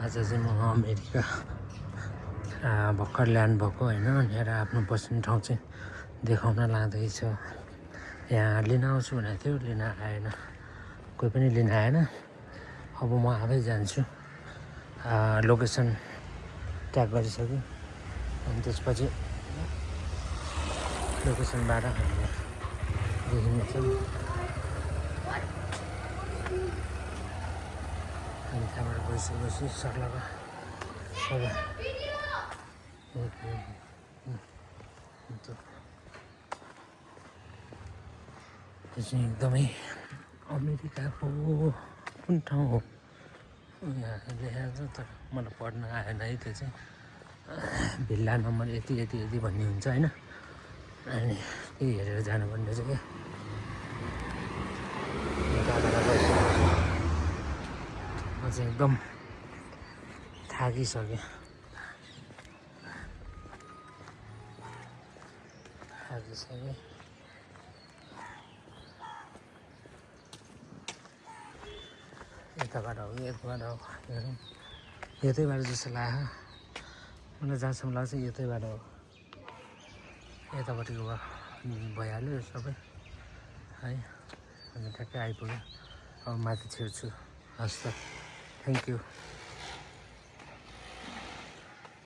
आज चाहिँ म अमेरिका भर्खर ल्यान्ड भएको होइन भनेर आफ्नो बस्ने ठाउँ चाहिँ देखाउन लाँदैछ। यहाँ लिन आउँछु भनेको थियो, लिन आएन, कोही पनि लिन आएन। अब म आफै जान्छु। लोकेसन ट्याग गरिसक्यो अनि त्यसपछि लोकेसनबाट हामीले देखिनेछ। अनि त्यहाँबाट गइसकेपछि सर्लका सबै यो चाहिँ एकदमै अमेरिकाको कुन ठाउँ हो यहाँ लेखेको छ, तर मलाई पढ्न आएन है। त्यो चाहिँ भिल्ला नम्बर यति यति यति भन्ने हुन्छ होइन, अनि त्यही हेरेर जानुपर्ने रहेछ क्या। म चाहिँ एकदम थाकिसकेँ। यताबाट हो कि यताबाट हो, हेरौँ। यतैबाट जस्तो लाग्यो मलाई, जहाँसम्म लाग्छ यतैबाट हो। यतापट्टिको भइहाल्यो सबै है। अनि ठ्याक्कै आइपुग्यो। अब माथि छिर्छु। हस् त, थ्याङ्क यू।